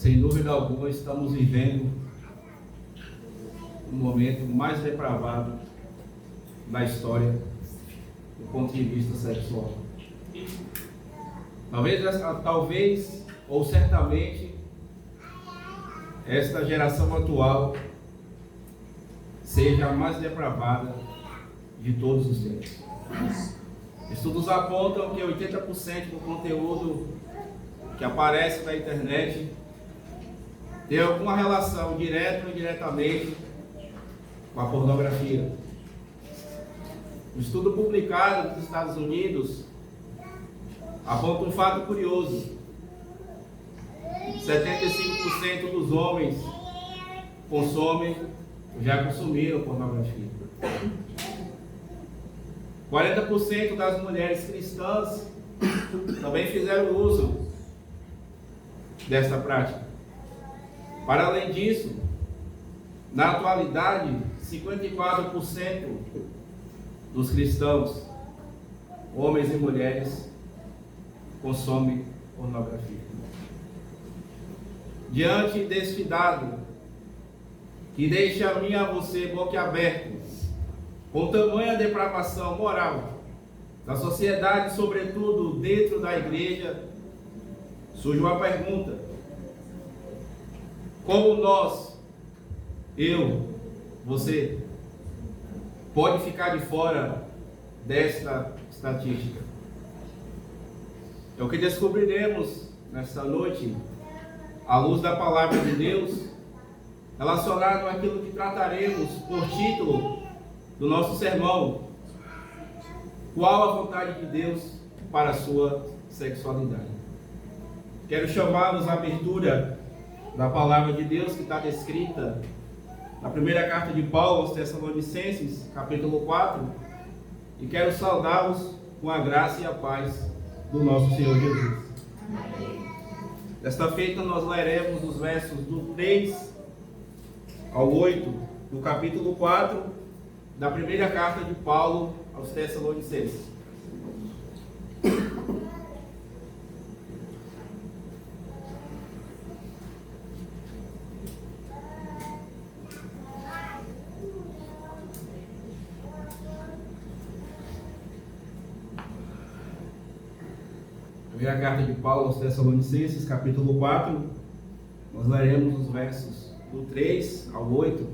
Sem dúvida alguma, estamos vivendo um momento mais depravado da história do ponto de vista sexual. Talvez ou certamente, esta geração atual seja a mais depravada de todos os tempos. Estudos apontam que 80% do conteúdo que aparece na internet tem alguma relação, direta ou indiretamente, com a pornografia. Um estudo publicado nos Estados Unidos aponta um fato curioso: 75% dos homens consomem ou já consumiram pornografia. 40% das mulheres cristãs também fizeram uso desta prática. Para além disso, na atualidade, 54% dos cristãos, homens e mulheres, consomem pornografia. Diante deste dado, que deixa a mim e a você boquiaberto, com tamanha depravação moral da sociedade, sobretudo dentro da igreja, surge uma pergunta: como nós, eu, você, pode ficar de fora desta estatística? É o que descobriremos nesta noite, à luz da palavra de Deus, relacionado àquilo que trataremos por título do nosso sermão: qual a vontade de Deus para a sua sexualidade? Quero chamá-los à abertura da palavra de Deus que está descrita na primeira carta de Paulo aos Tessalonicenses, capítulo 4, e quero saudá-los com a graça e a paz do nosso Senhor Jesus. Desta feita nós leremos os versos do 3 ao 8 do capítulo 4 da primeira carta de Paulo aos Tessalonicenses. Primeira carta de Paulo aos Tessalonicenses, capítulo 4, nós leremos os versos do 3 ao 8.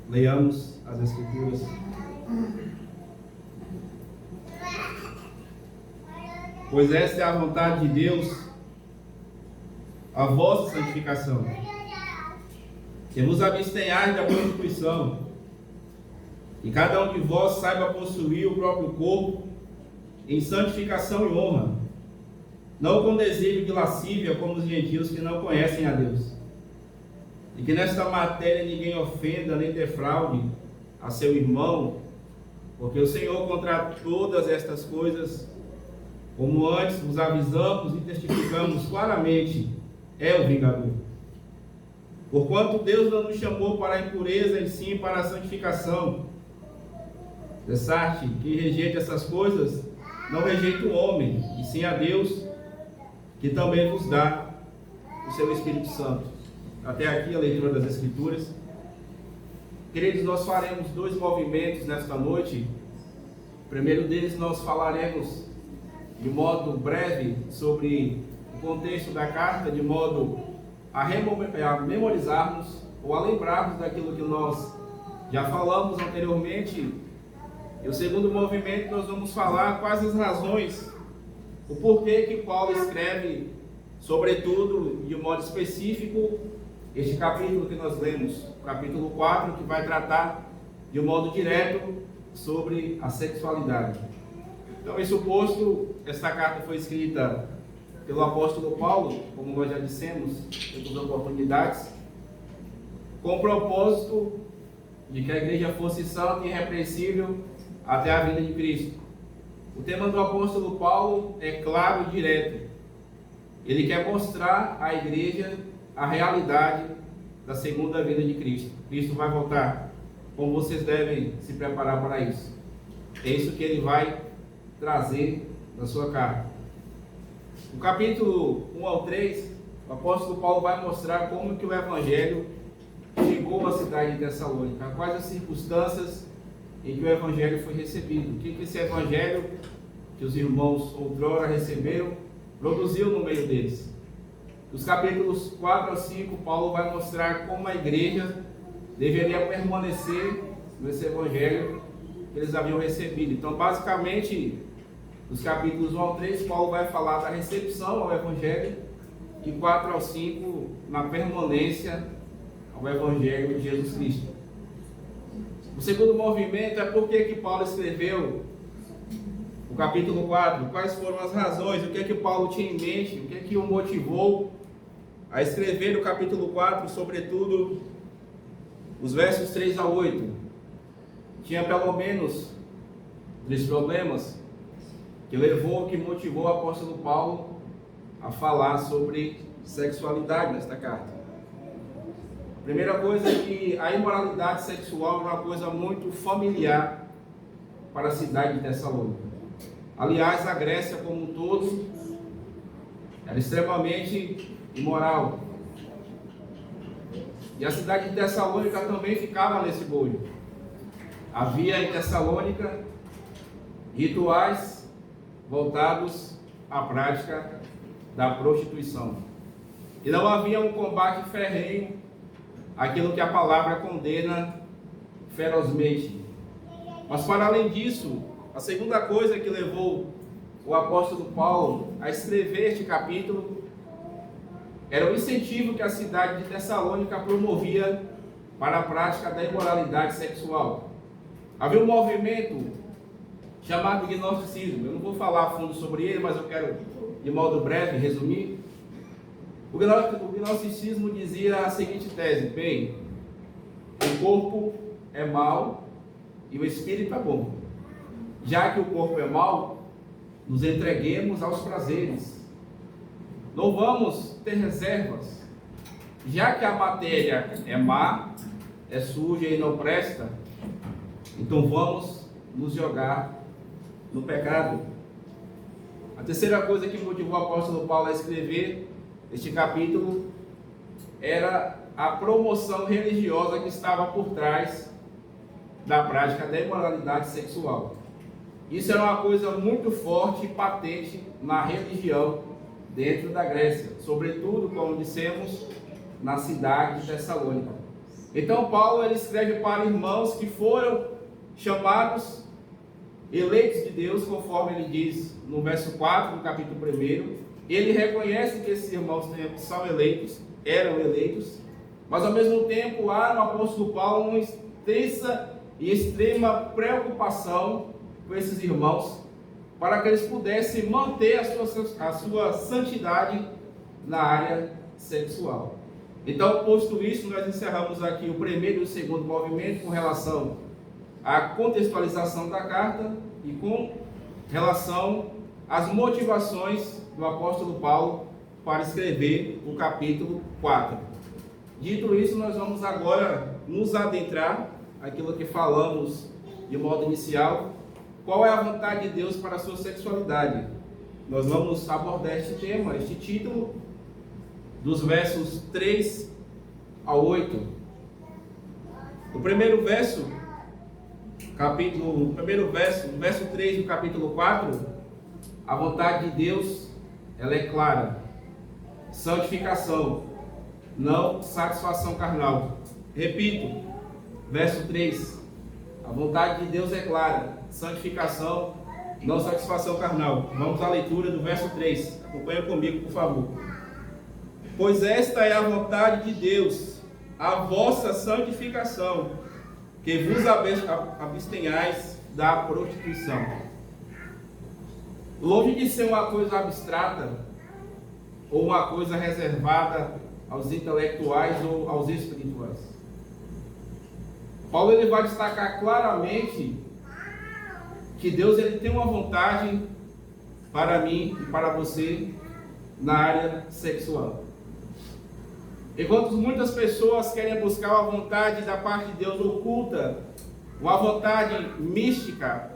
Leiamos as Escrituras. Pois esta é a vontade de Deus, a vossa santificação, que vos abstenhais da prostituição, e cada um de vós saiba possuir o próprio corpo em santificação e honra, não com desejo de lascívia como os gentios que não conhecem a Deus. E que nesta matéria ninguém ofenda nem defraude a seu irmão, porque o Senhor, contra todas estas coisas, como antes vos avisamos e testificamos claramente, é o vingador. Porquanto Deus não nos chamou para a impureza, e sim para a santificação. Cessarte que rejeita essas coisas, não rejeita o homem, e sim a Deus, que também vos dá o seu Espírito Santo. Até aqui a leitura das Escrituras. Queridos, nós faremos dois movimentos nesta noite. O primeiro deles, nós falaremos de modo breve sobre o contexto da carta, de modo a memorizarmos ou a lembrarmos daquilo que nós já falamos anteriormente. E o segundo movimento, nós vamos falar quais as razões, o porquê que Paulo escreve, sobretudo, de modo específico, este capítulo que nós lemos, capítulo 4, que vai tratar de um modo direto sobre a sexualidade. Então, isso posto, esta carta foi escrita pelo apóstolo Paulo, como nós já dissemos em outras oportunidades, com o propósito de que a igreja fosse santa e irrepreensível até a vinda de Cristo. O tema do apóstolo Paulo é claro e direto. Ele quer mostrar à igreja a realidade da segunda vinda de Cristo. Cristo vai voltar. Como vocês devem se preparar para isso? É isso que ele vai trazer da sua carta. No capítulo 1 ao 3, o apóstolo Paulo vai mostrar como que o Evangelho chegou à cidade de Tessalônica, quais as circunstâncias em que o Evangelho foi recebido, o que esse Evangelho que os irmãos outrora receberam produziu no meio deles. Nos capítulos 4 a 5, Paulo vai mostrar como a igreja deveria permanecer nesse Evangelho que eles haviam recebido. Então, basicamente, nos capítulos 1 ao 3, Paulo vai falar da recepção ao Evangelho, e 4 ao 5, na permanência ao Evangelho de Jesus Cristo. O segundo movimento é por que Paulo escreveu o capítulo 4, quais foram as razões, o que Paulo tinha em mente, o que o motivou a escrever o capítulo 4, sobretudo os versos 3 a 8. Tinha pelo menos 3 problemas que motivou o apóstolo Paulo a falar sobre sexualidade nesta carta. A primeira coisa é que a imoralidade sexual é uma coisa muito familiar para a cidade de Tessalônica. Aliás, a Grécia como um todo era extremamente imoral. E a cidade de Tessalônica também ficava nesse bojo. Havia em Tessalônica rituais voltados à prática da prostituição. E não havia um combate ferrenho, aquilo que a palavra condena ferozmente. Mas para além disso, a segunda coisa que levou o apóstolo Paulo a escrever este capítulo era o incentivo que a cidade de Tessalônica promovia para a prática da imoralidade sexual. Havia um movimento chamado gnosticismo. Eu não vou falar a fundo sobre ele, mas eu quero, de modo breve, resumir. O gnosticismo dizia a seguinte tese: bem, o corpo é mau e o espírito é bom. Já que o corpo é mau, nos entreguemos aos prazeres. Não vamos ter reservas. Já que a matéria é má, é suja e não presta, então vamos nos jogar no pecado. A terceira coisa que motivou o apóstolo Paulo a escrever este capítulo era a promoção religiosa que estava por trás da prática da imoralidade sexual. Isso era uma coisa muito forte e patente na religião dentro da Grécia, sobretudo, como dissemos, na cidade de Tessalônica. Então Paulo ele escreve para irmãos que foram chamados eleitos de Deus, conforme ele diz no verso 4 do capítulo 1. Ele reconhece que esses irmãos são eleitos, eram eleitos, mas ao mesmo tempo há no apóstolo Paulo uma intensa e extrema preocupação com esses irmãos, para que eles pudessem manter a sua santidade na área sexual. Então, posto isso, nós encerramos aqui o primeiro e o segundo movimento com relação à contextualização da carta e com relação às motivações do apóstolo Paulo para escrever o capítulo 4. Dito isso, nós vamos agora nos adentrar aquilo que falamos de modo inicial. Qual é a vontade de Deus para a sua sexualidade? Nós vamos abordar este tema, este título, dos versos 3 a 8. O primeiro verso, no verso 3 do capítulo 4, a vontade de Deus, ela é clara. Santificação, não satisfação carnal. Repito, verso 3, a vontade de Deus é clara. Santificação, não satisfação carnal. Vamos à leitura do verso 3. Acompanha comigo, por favor. Pois esta é a vontade de Deus, a vossa santificação, que vos abstenhais da prostituição. Longe de ser uma coisa abstrata ou uma coisa reservada aos intelectuais ou aos espirituais. Paulo ele vai destacar claramente que Deus ele tem uma vontade para mim e para você na área sexual. Enquanto muitas pessoas querem buscar uma vontade da parte de Deus oculta, uma vontade mística,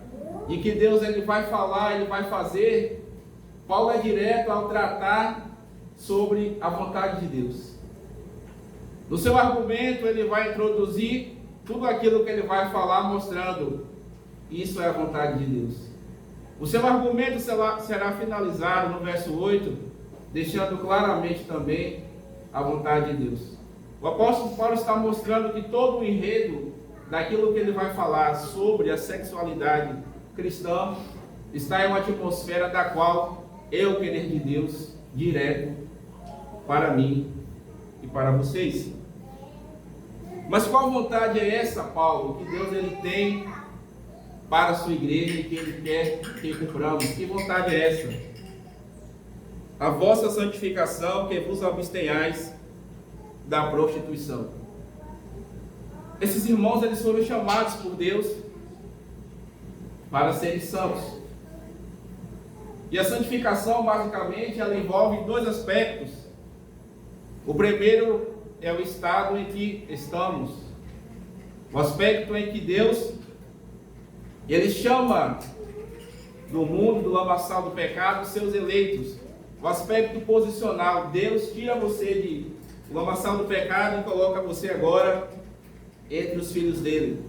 de que Deus ele vai falar, ele vai fazer, Paulo é direto ao tratar sobre a vontade de Deus. No seu argumento ele vai introduzir tudo aquilo que ele vai falar, mostrando isso é a vontade de Deus. O seu argumento será finalizado no verso 8, deixando claramente também a vontade de Deus. O apóstolo Paulo está mostrando que todo o enredo daquilo que ele vai falar sobre a sexualidade cristã está em uma atmosfera da qual é o querer de Deus direto para mim e para vocês. Mas qual vontade é essa, Paulo, que Deus ele tem para a sua igreja e que ele quer que cumpramos? Que vontade é essa? A vossa santificação, que vos abstenhais da prostituição. Esses irmãos eles foram chamados por Deus para serem santos. E a santificação, basicamente, ela envolve dois aspectos. O primeiro é o estado em que estamos. O aspecto em que Deus, ele chama do mundo, do lamaçal do pecado, seus eleitos. O aspecto posicional. Deus tira você do lamaçal do pecado e coloca você agora entre os filhos dele.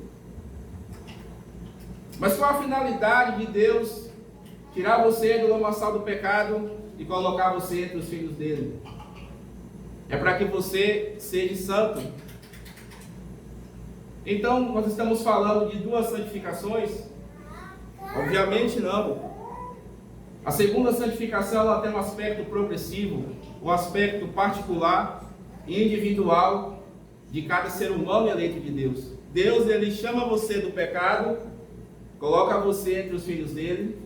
Mas qual a finalidade de Deus tirar você do lamaçal do pecado e colocar você entre os filhos dele? É para que você seja santo. Então, nós estamos falando de duas santificações? Obviamente não. A segunda santificação ela tem um aspecto progressivo, um aspecto particular e individual de cada ser humano eleito de Deus. Deus ele chama você do pecado, coloca você entre os filhos dele,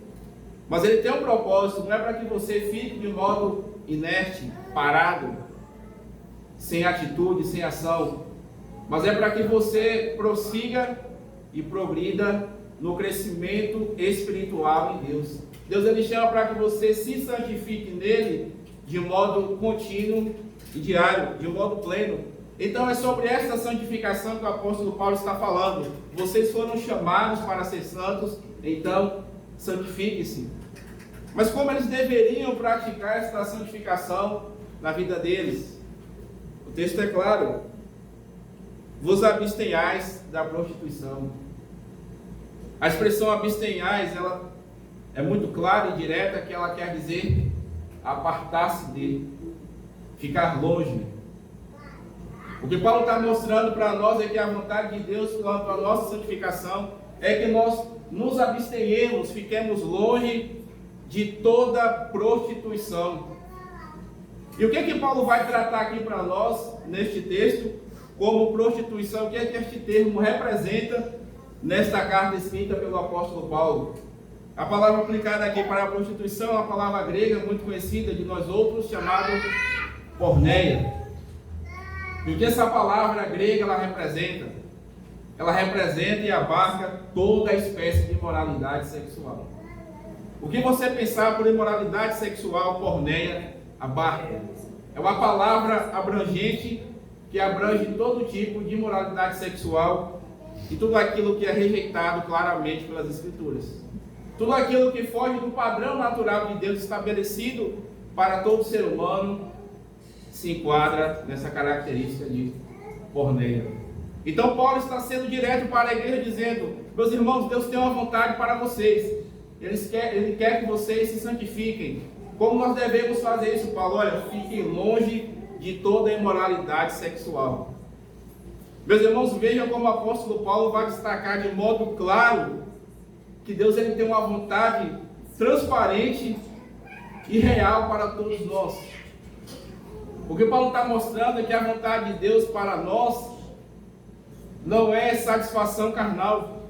mas ele tem um propósito, não é para que você fique de modo inerte, parado, sem atitude, sem ação, mas é para que você prossiga e progrida no crescimento espiritual em Deus. Deus ele chama para que você se santifique nele de modo contínuo e diário, de modo pleno. Então é sobre essa santificação que o apóstolo Paulo está falando. Vocês foram chamados para ser santos, então santifique-se. Mas como eles deveriam praticar esta santificação na vida deles? O texto é claro. Vos abstenhais da prostituição. A expressão abstenhais, ela é muito clara e direta, que ela quer dizer apartar-se dele, ficar longe. O que Paulo está mostrando para nós é que a vontade de Deus quanto à nossa santificação é que nós nos abstenhamos, fiquemos longe de toda prostituição. E o que Paulo vai tratar aqui para nós neste texto como prostituição? O que este termo representa nesta carta escrita pelo apóstolo Paulo? A palavra aplicada aqui para a prostituição é uma palavra grega muito conhecida de nós outros, chamada porneia. E o que essa palavra grega ela representa? Ela representa e abarca toda a espécie de imoralidade sexual. O que você pensar por imoralidade sexual, porneia, abarca. É uma palavra abrangente que abrange todo tipo de imoralidade sexual e tudo aquilo que é rejeitado claramente pelas Escrituras. Tudo aquilo que foge do padrão natural de Deus estabelecido para todo ser humano se enquadra nessa característica de porneia. Então Paulo está sendo direto para a igreja dizendo: meus irmãos, Deus tem uma vontade para vocês. Ele quer que vocês se santifiquem. Como nós devemos fazer isso, Paulo? Olha, fiquem longe de toda imoralidade sexual. Meus irmãos, vejam como o apóstolo Paulo vai destacar de modo claro que Deus ele tem uma vontade transparente e real para todos nós. O que Paulo está mostrando é que a vontade de Deus para nós não é satisfação carnal,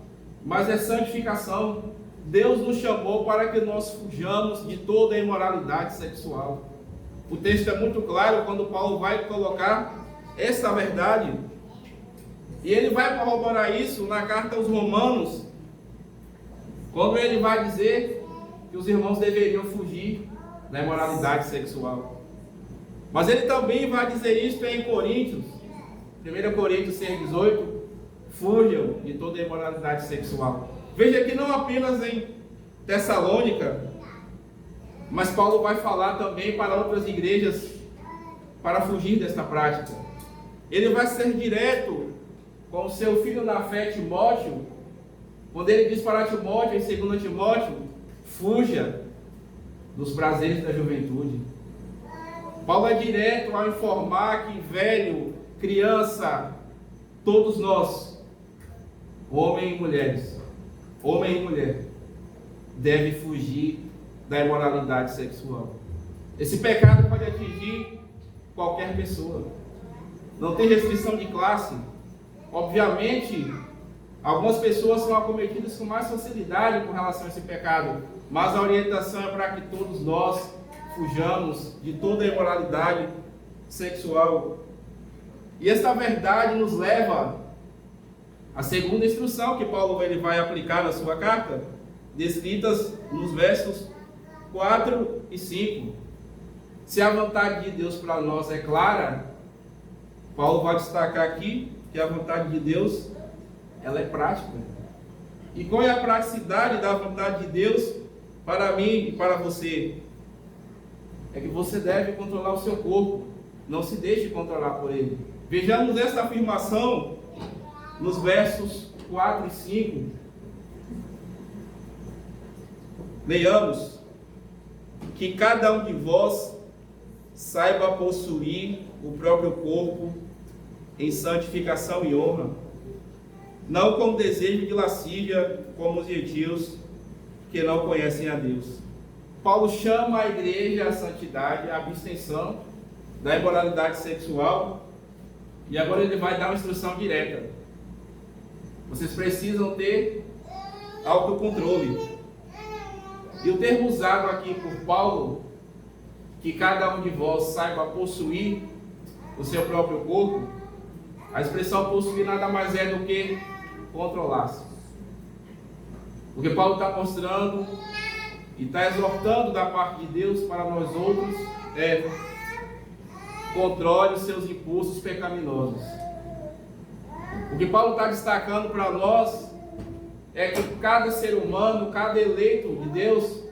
mas é santificação. Deus nos chamou para que nós fujamos de toda a imoralidade sexual. O texto é muito claro quando Paulo vai colocar essa verdade. E ele vai corroborar isso na carta aos Romanos, quando ele vai dizer que os irmãos deveriam fugir da imoralidade sexual. Mas ele também vai dizer isso em Coríntios, 1 Coríntios 6,18, fujam de toda a imoralidade sexual. Veja que não apenas em Tessalônica, mas Paulo vai falar também para outras igrejas para fugir desta prática. Ele vai ser direto com o seu filho na fé, Timóteo, quando ele diz para Timóteo, em 2 Timóteo, fuja dos prazeres da juventude. Paulo é direto ao informar que velho, criança, todos nós, homem e mulher, deve fugir da imoralidade sexual. Esse pecado pode atingir qualquer pessoa. Não tem restrição de classe. Obviamente, algumas pessoas são acometidas com mais facilidade com relação a esse pecado, mas a orientação é para que todos nós fujamos de toda a imoralidade sexual. E esta verdade nos leva à segunda instrução que Paulo ele vai aplicar na sua carta, descritas nos versos 4 e 5. Se a vontade de Deus para nós é clara, Paulo vai destacar aqui que a vontade de Deus, ela é prática. E qual é a praticidade da vontade de Deus para mim e para você? É que você deve controlar o seu corpo, não se deixe controlar por ele. Vejamos essa afirmação nos versos 4 e 5. Leiamos: que cada um de vós saiba possuir o próprio corpo em santificação e honra, não com desejo de lascívia, como os gentios que não conhecem a Deus. Paulo chama a igreja à santidade, à abstenção da imoralidade sexual, e agora ele vai dar uma instrução direta. Vocês precisam ter autocontrole. E o termo usado aqui por Paulo, que cada um de vós saiba possuir o seu próprio corpo, a expressão possuir nada mais é do que controlar-se. O que Paulo está mostrando e está exortando da parte de Deus para nós outros é: controle os seus impulsos pecaminosos. O que Paulo está destacando para nós é que cada ser humano, cada eleito de Deus,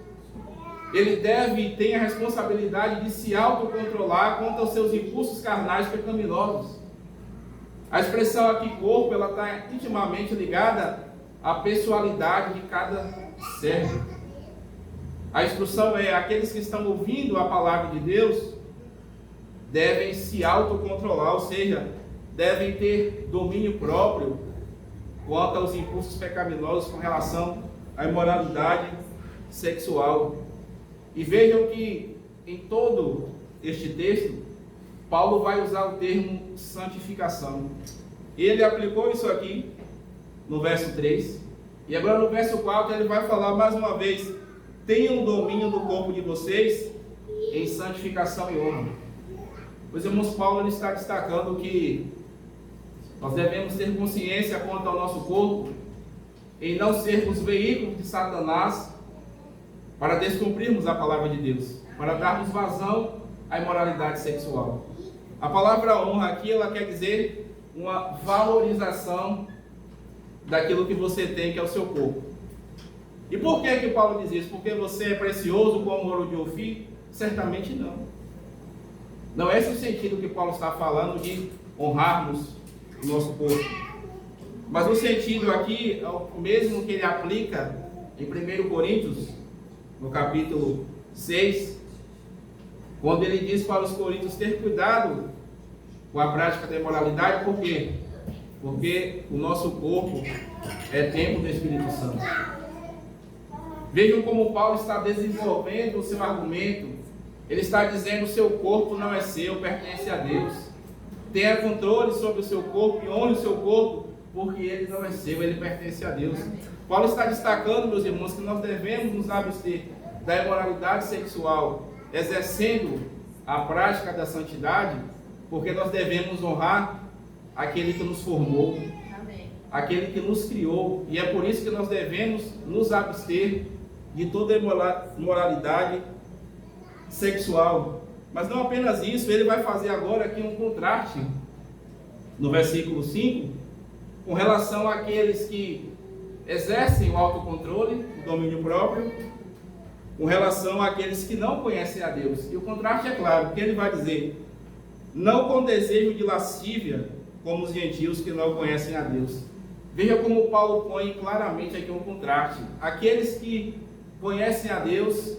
ele deve e tem a responsabilidade de se autocontrolar contra os seus impulsos carnais pecaminosos. A expressão aqui corpo, ela está intimamente ligada à pessoalidade de cada servo. A instrução é: aqueles que estão ouvindo a palavra de Deus devem se autocontrolar, ou seja, devem ter domínio próprio quanto aos impulsos pecaminosos com relação à imoralidade sexual. E vejam que em todo este texto, Paulo vai usar o termo santificação. Ele aplicou isso aqui no verso 3, e agora no verso 4 ele vai falar mais uma vez: tenham domínio do corpo de vocês em santificação e honra. Pois, irmãos, Paulo ele está destacando que nós devemos ter consciência quanto ao nosso corpo, em não sermos veículos de Satanás para descumprirmos a palavra de Deus, para darmos vazão à imoralidade sexual. A palavra honra aqui, ela quer dizer uma valorização daquilo que você tem, que é o seu corpo. E por que Paulo diz isso? Porque você é precioso como ouro de Ofir? Certamente não. Não é esse o sentido que Paulo está falando de honrarmos o nosso corpo. Mas o sentido aqui é o mesmo que ele aplica em 1 Coríntios, no capítulo 6, quando ele diz para os coríntios ter cuidado com a prática da imoralidade. Por quê? Porque o nosso corpo é templo do Espírito Santo. Vejam como Paulo está desenvolvendo o seu argumento. Ele está dizendo: o seu corpo não é seu, pertence a Deus. Tenha controle sobre o seu corpo e honre o seu corpo, porque ele não é seu, ele pertence a Deus. Paulo está destacando, meus irmãos, que nós devemos nos abster da imoralidade sexual, exercendo a prática da santidade, porque nós devemos honrar aquele que nos formou, aquele que nos criou, e é por isso que nós devemos nos abster de toda imoralidade sexual. Mas não apenas isso, ele vai fazer agora aqui um contraste no versículo 5, com relação àqueles que exercem o autocontrole, o domínio próprio, com relação àqueles que não conhecem a Deus. E o contraste é claro, porque ele vai dizer: não com desejo de lascívia, como os gentios que não conhecem a Deus. Veja como Paulo põe claramente aqui um contraste. Aqueles que conhecem a Deus,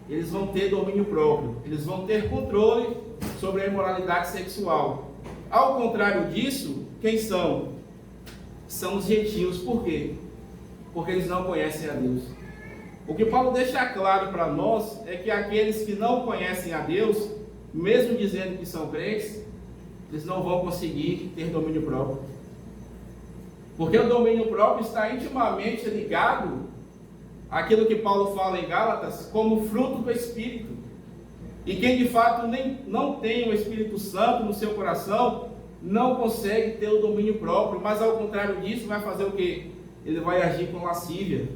eles vão ter domínio próprio, eles vão ter controle sobre a imoralidade sexual. Ao contrário disso, quem são? São os gentios. Por quê? Porque eles não conhecem a Deus. O que Paulo deixa claro para nós é que aqueles que não conhecem a Deus, mesmo dizendo que são crentes, eles não vão conseguir ter domínio próprio. Porque o domínio próprio está intimamente ligado àquilo que Paulo fala em Gálatas como fruto do Espírito. E quem de fato não tem o Espírito Santo no seu coração, não consegue ter o domínio próprio, mas ao contrário disso vai fazer o quê? Ele vai agir com lascívia.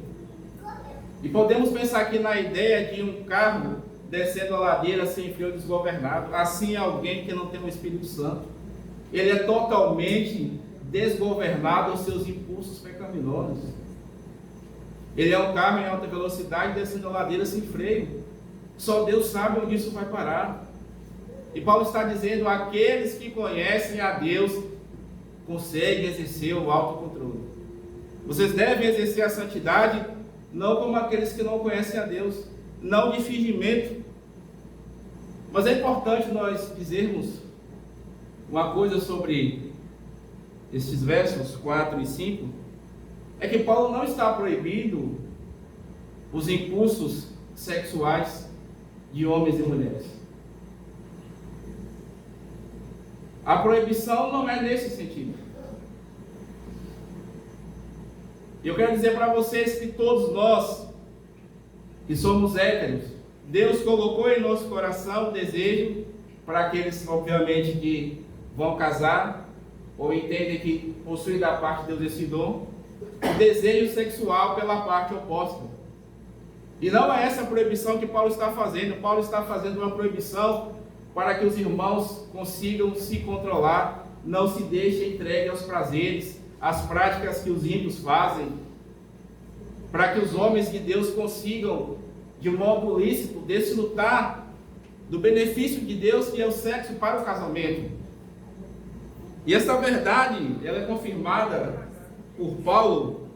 E podemos pensar aqui na ideia de um carro descendo a ladeira sem freio, desgovernado. Assim é alguém que não tem o Espírito Santo. Ele é totalmente desgovernado aos seus impulsos pecaminosos. Ele é um carro em alta velocidade descendo a ladeira sem freio. Só Deus sabe onde isso vai parar. E Paulo está dizendo: aqueles que conhecem a Deus conseguem exercer o autocontrole. Vocês devem exercer a santidade não como aqueles que não conhecem a Deus, não de fingimento. Mas é importante nós dizermos uma coisa sobre estes versos 4 e 5, é que Paulo não está proibindo os impulsos sexuais de homens e mulheres. A proibição não é nesse sentido. Eu quero dizer para vocês que todos nós, que somos héteros, Deus colocou em nosso coração o desejo, para aqueles, obviamente, que vão casar, ou entendem que possuem da parte de Deus esse dom, o desejo sexual pela parte oposta. E não é essa a proibição que Paulo está fazendo. Paulo está fazendo uma proibição para que os irmãos consigam se controlar, não se deixem entregue aos prazeres, às práticas que os ímpios fazem, para que os homens de Deus consigam, de modo lícito, desfrutar do benefício de Deus, que é o sexo para o casamento. E essa verdade, ela é confirmada por Paulo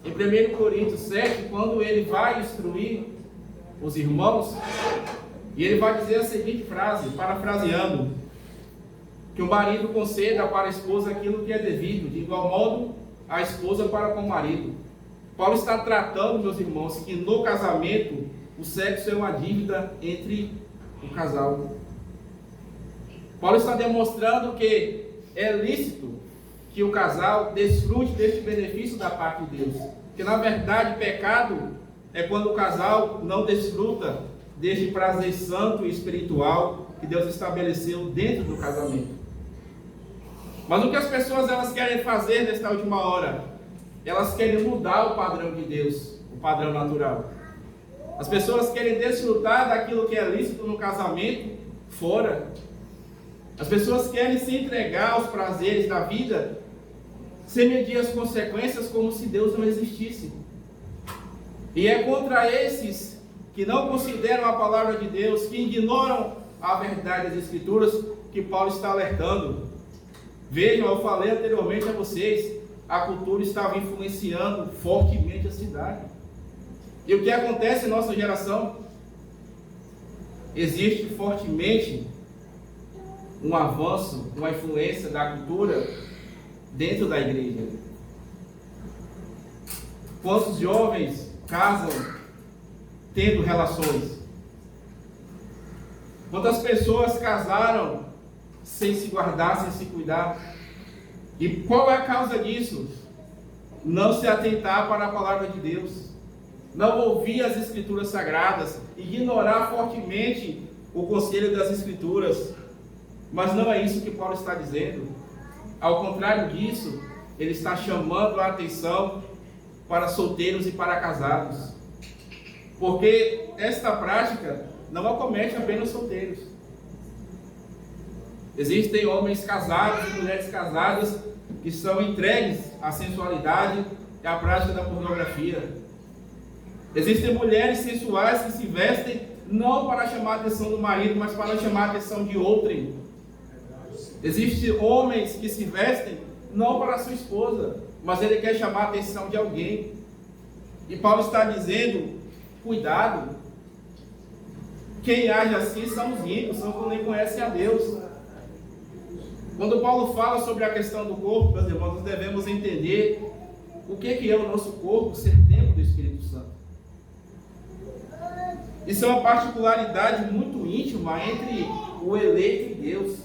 em 1 Coríntios 7, quando ele vai instruir os irmãos, e ele vai dizer a seguinte frase, parafraseando: que o marido conceda para a esposa aquilo que é devido, de igual modo a esposa para com o marido. Paulo está tratando, meus irmãos, que no casamento o sexo é uma dívida entre o casal. Paulo está demonstrando que é lícito que o casal desfrute deste benefício da parte de Deus. Que na verdade pecado é quando o casal não desfruta deste prazer santo e espiritual que Deus estabeleceu dentro do casamento. Mas o que as pessoas elas querem fazer nesta última hora? Elas querem mudar o padrão de Deus, o padrão natural. As pessoas querem desfrutar daquilo que é lícito no casamento fora. As pessoas querem se entregar aos prazeres da vida sem medir as consequências, como se Deus não existisse. E é contra esses que não consideram a palavra de Deus, que ignoram a verdade das Escrituras, que Paulo está alertando. Vejam, eu falei anteriormente a vocês, a cultura estava influenciando fortemente a cidade. E o que acontece em nossa geração? Existe fortemente um avanço, uma influência da cultura dentro da igreja. Quantos jovens casam tendo relações? Quantas pessoas casaram sem se guardar, sem se cuidar? E qual é a causa disso? Não se atentar para a palavra de Deus, não ouvir as Escrituras sagradas, ignorar fortemente o conselho das Escrituras. Mas não é isso que Paulo está dizendo. Ao contrário disso, ele está chamando a atenção para solteiros e para casados. Porque esta prática não acomete apenas solteiros. Existem homens casados e mulheres casadas que são entregues à sensualidade é a prática da pornografia. Existem mulheres sensuais que se vestem não para chamar a atenção do marido, mas para chamar a atenção de outrem. Existem homens que se vestem não para a sua esposa, mas ele quer chamar a atenção de alguém. E Paulo está dizendo, cuidado. Quem age assim são os ímpios, são os que nem conhecem a Deus. Quando Paulo fala sobre a questão do corpo, meus irmãos, nós devemos entender o que é o nosso corpo ser templo do Espírito Santo. Isso é uma particularidade muito íntima entre o eleito e Deus.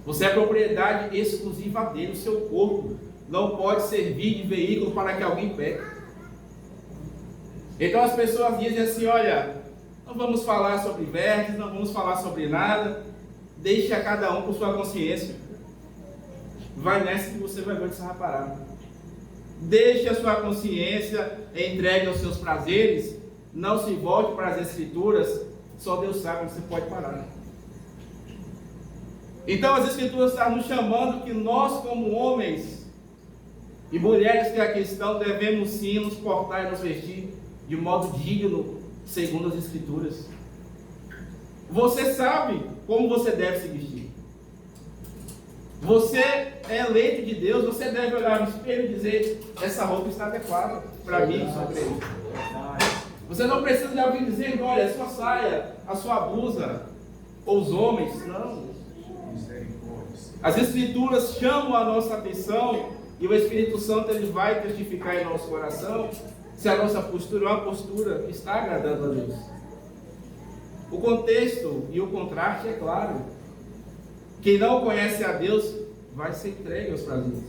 Você é propriedade exclusiva dele, o seu corpo não pode servir de veículo para que alguém peque. Então as pessoas dizem assim, olha, não vamos falar sobre vestes, não vamos falar sobre nada, deixe a cada um por sua consciência. Vai nessa que você vai ver onde você vai parar. Deixe a sua consciência, entregue aos seus prazeres, não se volte para as Escrituras, só Deus sabe onde você pode parar. Então as Escrituras estão nos chamando que nós, como homens e mulheres que aqui estão, devemos sim nos portar e nos vestir de modo digno, segundo as Escrituras. Você sabe como você deve se vestir. Você é eleito de Deus, você deve olhar no espelho e dizer, essa roupa está adequada para mim, sobre ele. Você não precisa de alguém dizendo, olha, a sua saia, a sua blusa, ou os homens, não. As Escrituras chamam a nossa atenção e o Espírito Santo ele vai testificar em nosso coração se a nossa postura é uma postura que está agradando a Deus. O contexto e o contraste é claro. Quem não conhece a Deus vai ser entregue aos prazeres,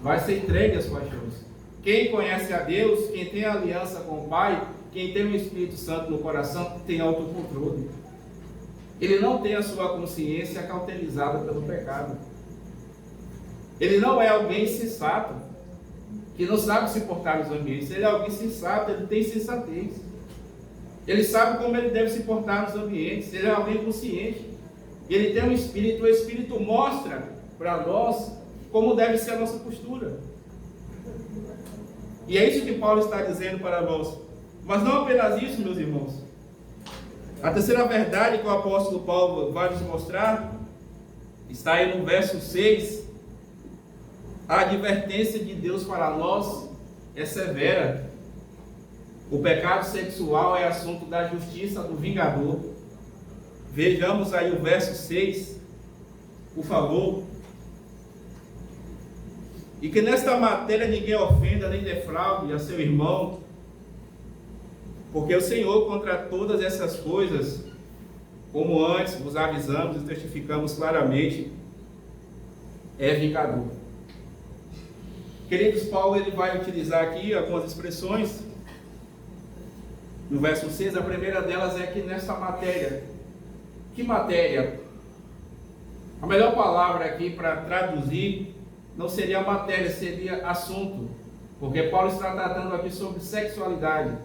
vai ser entregue às paixões. Quem conhece a Deus, quem tem aliança com o Pai, quem tem o Espírito Santo no coração, tem autocontrole. Ele não tem a sua consciência cauterizada pelo pecado. Ele não é alguém sensato, que não sabe se portar nos ambientes. Ele é alguém sensato, ele tem sensatez. Ele sabe como ele deve se portar nos ambientes. Ele é alguém consciente. Ele tem um Espírito. O Espírito mostra para nós como deve ser a nossa postura. E é isso que Paulo está dizendo para nós. Mas não apenas isso, meus irmãos. A terceira verdade que o apóstolo Paulo vai nos mostrar está aí no verso 6. A advertência de Deus para nós é severa. O pecado sexual é assunto da justiça do vingador. Vejamos aí o verso 6, por favor. E que nesta matéria ninguém ofenda nem defraude a seu irmão, porque o Senhor, contra todas essas coisas, como antes vos avisamos e testificamos claramente, é vingador. Queridos, Paulo ele vai utilizar aqui algumas expressões. No verso 6, a primeira delas é que nesta matéria. Que matéria? A melhor palavra aqui para traduzir não seria matéria, seria assunto. Porque Paulo está tratando aqui sobre sexualidade.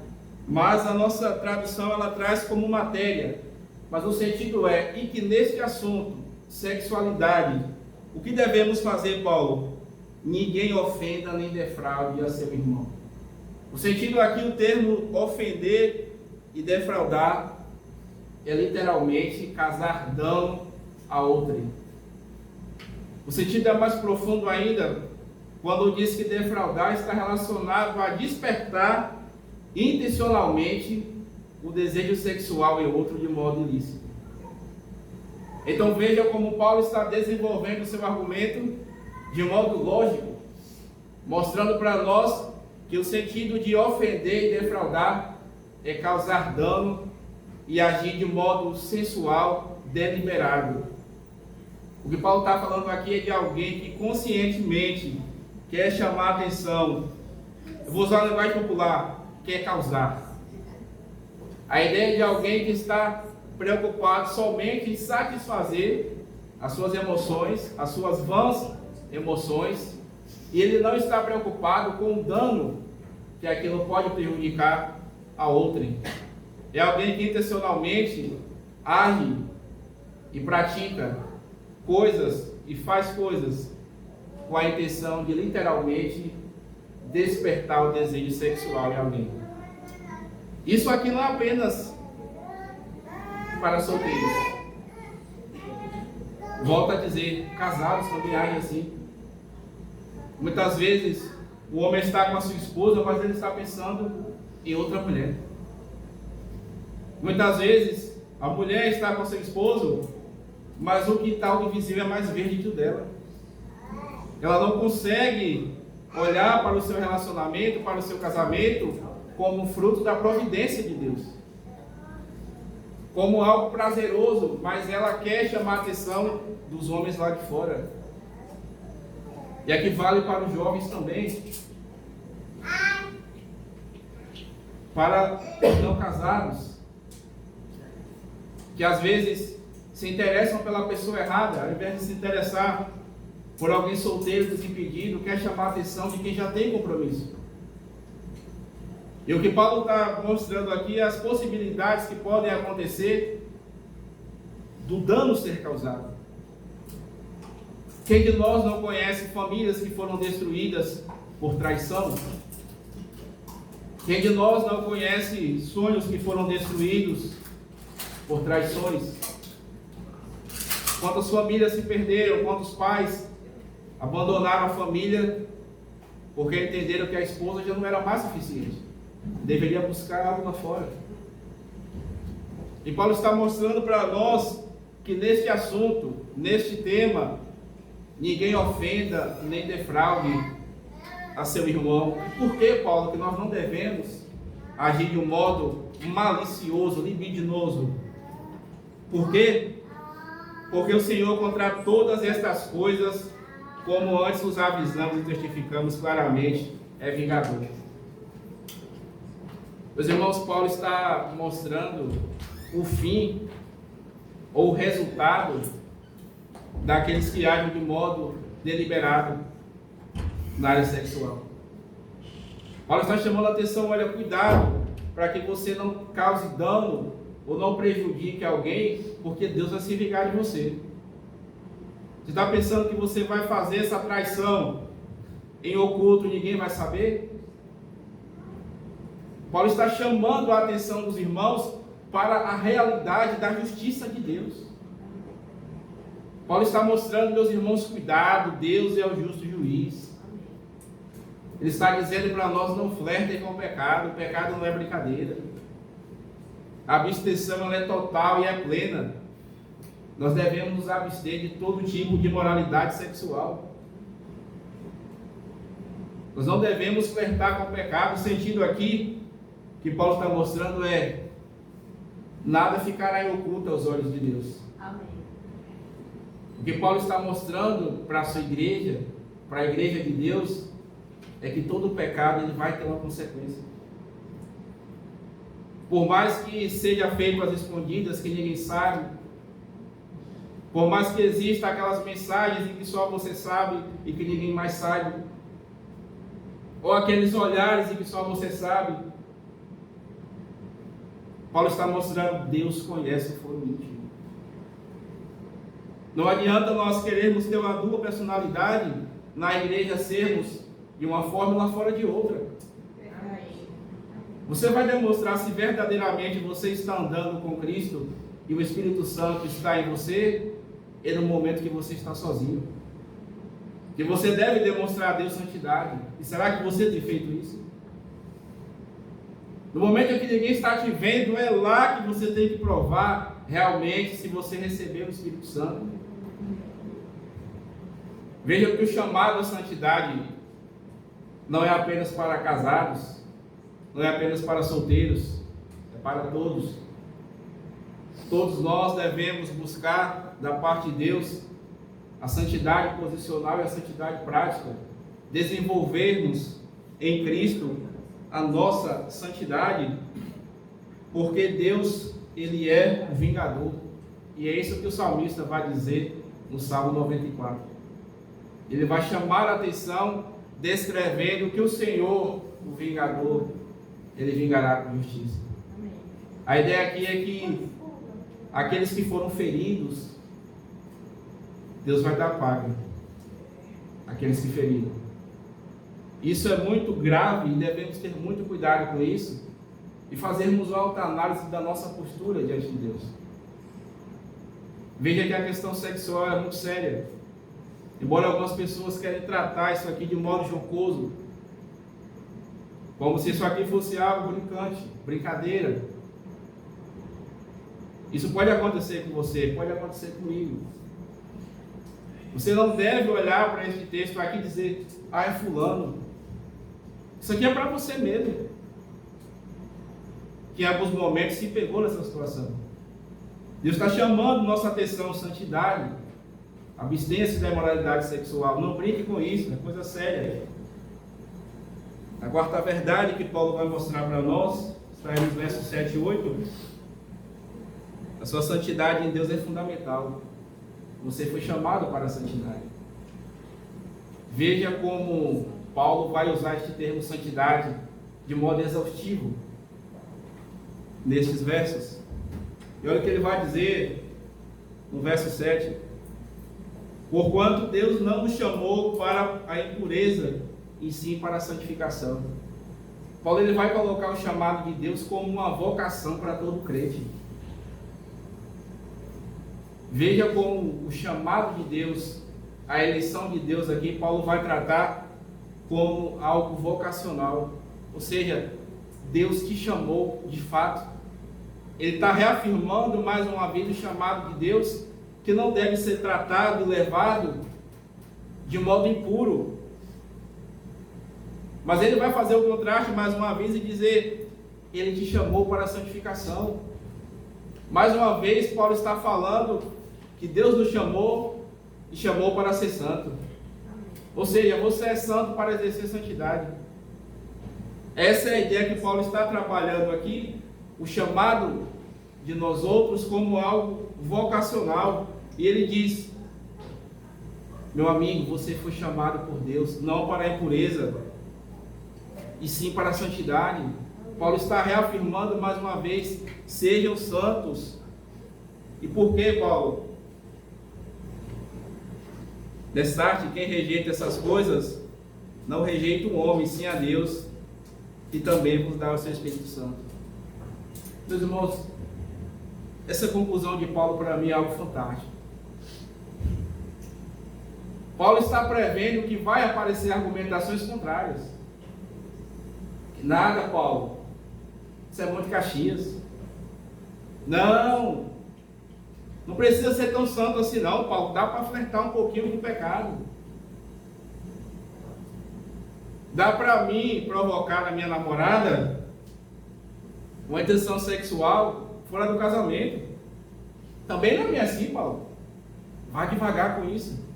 Mas a nossa tradução ela traz como matéria. Mas o sentido é, e que neste assunto, sexualidade, o que devemos fazer, Paulo? Ninguém ofenda nem defraude a seu irmão. O sentido aqui, o termo ofender e defraudar, é literalmente causar dano a outrem. O sentido é mais profundo ainda, quando diz que defraudar está relacionado a despertar intencionalmente o desejo sexual em outro de modo ilícito. Então veja como Paulo está desenvolvendo o seu argumento de modo lógico, mostrando para nós que o sentido de ofender e defraudar é causar dano e agir de modo sensual, deliberado. O que Paulo está falando aqui é de alguém que conscientemente quer chamar a atenção. Eu vou usar a linguagem popular, quer causar. A ideia é de alguém que está preocupado somente em satisfazer as suas emoções, as suas vãs emoções, e ele não está preocupado com o dano que aquilo pode prejudicar a outrem. É alguém que intencionalmente age e pratica coisas e faz coisas com a intenção de literalmente despertar o desejo sexual em alguém. Isso aqui não é apenas para solteiros. Volto a dizer, casados também agem assim. Muitas vezes o homem está com a sua esposa, mas ele está pensando em outra mulher. Muitas vezes a mulher está com seu esposo, mas o quintal invisível é mais verde que o dela. Ela não consegue olhar para o seu relacionamento, para o seu casamento, como fruto da providência de Deus, como algo prazeroso, mas ela quer chamar a atenção dos homens lá de fora. E aqui vale para os jovens também, para os não casados, que às vezes se interessam pela pessoa errada, ao invés de se interessar por alguém solteiro, desimpedido, quer chamar a atenção de quem já tem compromisso. E o que Paulo está mostrando aqui é as possibilidades que podem acontecer do dano ser causado. Quem de nós não conhece famílias que foram destruídas por traição? Quem de nós não conhece sonhos que foram destruídos por traições? Quantas famílias se perderam, quantos pais abandonaram a família porque entenderam que a esposa já não era mais suficiente, deveria buscar algo lá fora. E Paulo está mostrando para nós que neste assunto, neste tema, ninguém ofenda nem defraude a seu irmão. Por que, Paulo, que nós não devemos agir de um modo malicioso, libidinoso? Por quê? Porque o Senhor, contra todas estas coisas, como antes os avisamos e testificamos claramente, é vingador. Meus irmãos, Paulo está mostrando o fim ou o resultado daqueles que agem de modo deliberado na área sexual. Paulo está chamando a atenção, olha, cuidado, para que você não cause dano ou não prejudique alguém, porque Deus vai se vingar de você. Você está pensando que você vai fazer essa traição em oculto e ninguém vai saber? Paulo está chamando a atenção dos irmãos para a realidade da justiça de Deus. Paulo está mostrando, meus irmãos, cuidado, Deus é o justo juiz. Ele está dizendo para nós, não flertem com o pecado não é brincadeira. A abstenção ela é total e é plena. Nós devemos nos abster de todo tipo de imoralidade sexual. Nós não devemos flertar com o pecado. O sentido aqui que Paulo está mostrando é: nada ficará em oculto aos olhos de Deus. Amém. O que Paulo está mostrando para a sua igreja, para a igreja de Deus, é que todo pecado ele vai ter uma consequência. Por mais que seja feito às escondidas, que ninguém sabe, por mais que exista aquelas mensagens em que só você sabe e que ninguém mais sabe, ou aqueles olhares em que só você sabe, Paulo está mostrando, Deus conhece o foro íntimo. Não adianta nós querermos ter uma dupla personalidade na igreja, sermos de uma forma e lá fora de outra. Você vai demonstrar se verdadeiramente você está andando com Cristo e o Espírito Santo está em você, é no momento que você está sozinho. Que você deve demonstrar a Deus santidade. E será que você tem feito isso? No momento em que ninguém está te vendo, é lá que você tem que provar realmente se você recebeu o Espírito Santo. Veja que o chamado à santidade não é apenas para casados, não é apenas para solteiros, é para todos. Todos nós devemos buscar da parte de Deus a santidade posicional e a santidade prática, desenvolver-nos em Cristo a nossa santidade, porque Deus, Ele é o vingador, e é isso que o salmista vai dizer no Salmo 94. Ele vai chamar a atenção descrevendo que o Senhor, o vingador, Ele vingará com justiça. A ideia aqui é que aqueles que foram feridos, Deus vai dar paga. Aqueles que feriram. Isso é muito grave e devemos ter muito cuidado com isso e fazermos uma autoanálise da nossa postura diante de Deus. Veja que a questão sexual é muito séria. Embora algumas pessoas querem tratar isso aqui de modo jocoso, como se isso aqui fosse algo brincante, brincadeira. Isso pode acontecer com você, pode acontecer comigo. Você não deve olhar para este texto aqui e dizer, é fulano. Isso aqui é para você mesmo, que em alguns momentos se pegou nessa situação. Deus está chamando nossa atenção, santidade, abstência da imoralidade sexual. Não brinque com isso, é coisa séria. A quarta verdade que Paulo vai mostrar para nós está aí nos versos 7 e 8. A sua santidade em Deus é fundamental. Você foi chamado para a santidade. Veja como Paulo vai usar este termo santidade de modo exaustivo nestes versos. E olha o que ele vai dizer no verso 7. Porquanto Deus não nos chamou para a impureza, e sim para a santificação. Paulo ele vai colocar o chamado de Deus como uma vocação para todo crente. Veja como o chamado de Deus, a eleição de Deus aqui, Paulo vai tratar como algo vocacional. Ou seja, Deus te chamou de fato. Ele está reafirmando mais uma vez o chamado de Deus, que não deve ser tratado e levado de modo impuro. Mas ele vai fazer o contraste mais uma vez e dizer, ele te chamou para a santificação. Mais uma vez, Paulo está falando que Deus nos chamou e chamou para ser santo. Ou seja, você é santo para exercer santidade. Essa é a ideia que Paulo está trabalhando aqui, o chamado de nós outros como algo vocacional. E ele diz, meu amigo, você foi chamado por Deus, não para a impureza, e sim para a santidade. Paulo está reafirmando mais uma vez, sejam santos. E por que, Paulo? Destarte, quem rejeita essas coisas, não rejeita o homem, sim a Deus, e também vos dá o seu Espírito Santo. Meus irmãos, essa conclusão de Paulo para mim é algo fantástico. Paulo está prevendo que vai aparecer argumentações contrárias. Nada, Paulo, isso é Monte Caxias. Não precisa ser tão santo assim não, Paulo. Dá para flertar um pouquinho com o pecado. Dá para mim provocar na minha namorada uma intenção sexual fora do casamento. Também não é assim, Paulo. Vá devagar com isso.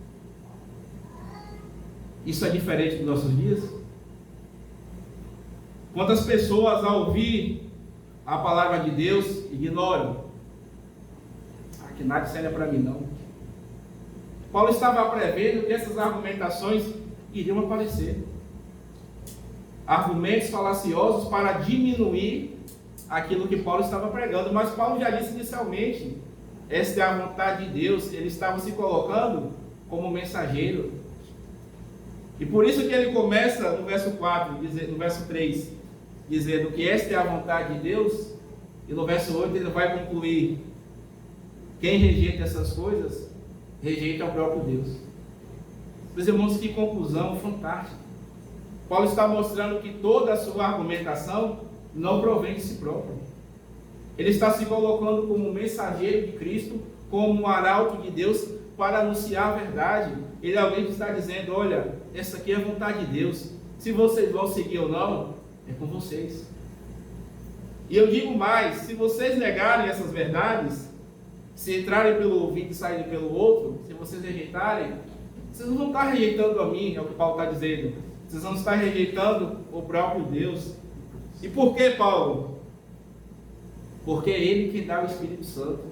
Isso é diferente dos nossos dias? Quantas pessoas, ao ouvir a palavra de Deus, ignoram? Que nada sério para mim não. Paulo estava prevendo que essas argumentações iriam aparecer. Argumentos falaciosos para diminuir aquilo que Paulo estava pregando. Mas Paulo já disse inicialmente, esta é a vontade de Deus. Ele estava se colocando como mensageiro. E por isso que ele começa no verso 4, no verso 3, dizendo que esta é a vontade de Deus. E no verso 8 ele vai concluir, quem rejeita essas coisas, rejeita o próprio Deus. Meus irmãos, que conclusão fantástica. Paulo está mostrando que toda a sua argumentação não provém de si próprio. Ele está se colocando como mensageiro de Cristo, como um arauto de Deus para anunciar a verdade. Ele é alguém que está dizendo, olha, essa aqui é a vontade de Deus. Se vocês vão seguir ou não, é com vocês. E eu digo mais, se vocês negarem essas verdades, se entrarem pelo ouvido e saírem pelo outro, se vocês rejeitarem, vocês não vão estar rejeitando a mim, é o que Paulo está dizendo. Vocês vão estar rejeitando o próprio Deus. E por que, Paulo? Porque é Ele que dá o Espírito Santo.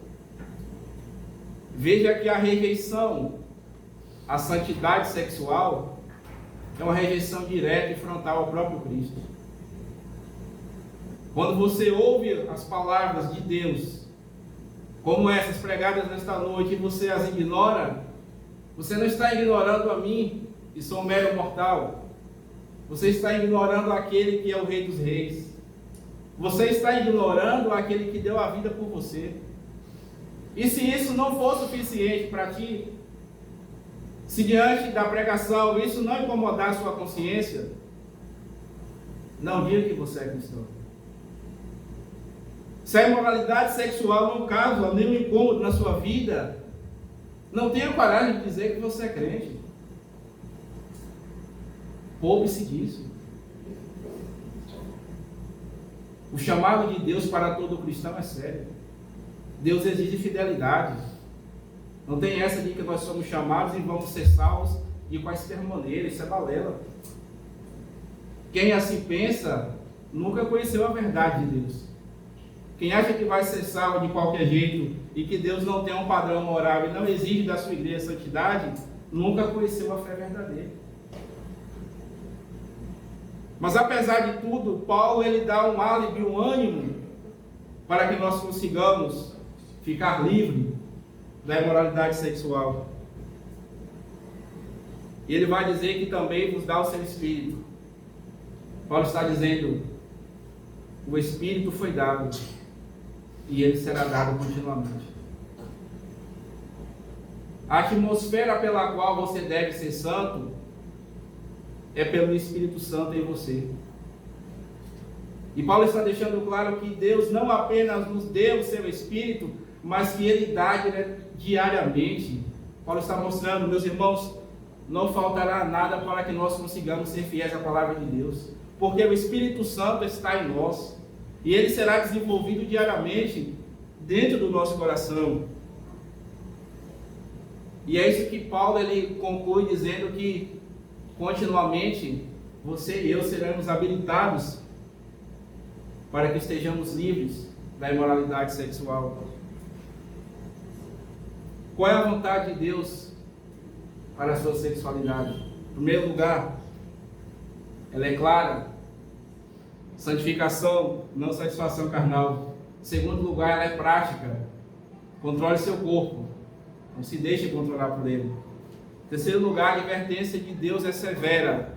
Veja que a rejeição à santidade sexual é uma rejeição direta e frontal ao próprio Cristo. Quando você ouve as palavras de Deus, como essas pregadas nesta noite, e você as ignora, você não está ignorando a mim, que sou um mero mortal. Você está ignorando aquele que é o Rei dos Reis. Você está ignorando aquele que deu a vida por você. E se isso não for suficiente para ti, se diante da pregação isso não incomodar a sua consciência, não diga que você é cristão. Se a imoralidade sexual não causa nenhum incômodo na sua vida, não tenha coragem de dizer que você é crente. Poupe-se disso. O chamado de Deus para todo cristão é sério. Deus exige fidelidade. Não tem essa de que nós somos chamados e vamos ser salvos de quaisquer maneira. Isso é balela. Quem assim pensa, nunca conheceu a verdade de Deus. Quem acha que vai ser salvo de qualquer jeito e que Deus não tem um padrão moral e não exige da sua igreja santidade, nunca conheceu a fé verdadeira. Mas apesar de tudo, Paulo ele dá um álibi, um ânimo para que nós consigamos ficar livres da imoralidade sexual. E ele vai dizer que também nos dá o seu Espírito. Paulo está dizendo, o Espírito foi dado e ele será dado continuamente. A atmosfera pela qual você deve ser santo é pelo Espírito Santo em você. E Paulo está deixando claro que Deus não apenas nos deu o seu Espírito, mas que Ele dá diariamente. Paulo está mostrando, meus irmãos, não faltará nada para que nós consigamos ser fiéis à palavra de Deus, porque o Espírito Santo está em nós, e Ele será desenvolvido diariamente dentro do nosso coração. E é isso que Paulo ele conclui dizendo que continuamente você e eu seremos habilitados para que estejamos livres da imoralidade sexual. Qual é a vontade de Deus para a sua sexualidade? Em primeiro lugar, ela é clara. Santificação, não satisfação carnal. Em segundo lugar, ela é prática. Controle seu corpo. Não se deixe controlar por ele. Em terceiro lugar, a advertência de Deus é severa.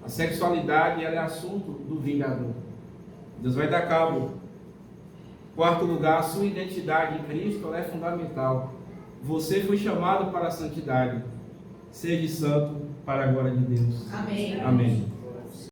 A sexualidade ela é assunto do vingador. Deus vai dar cabo. Quarto lugar, a sua identidade em Cristo ela é fundamental. Você foi chamado para a santidade. Seja santo para a glória de Deus. Amém. Amém.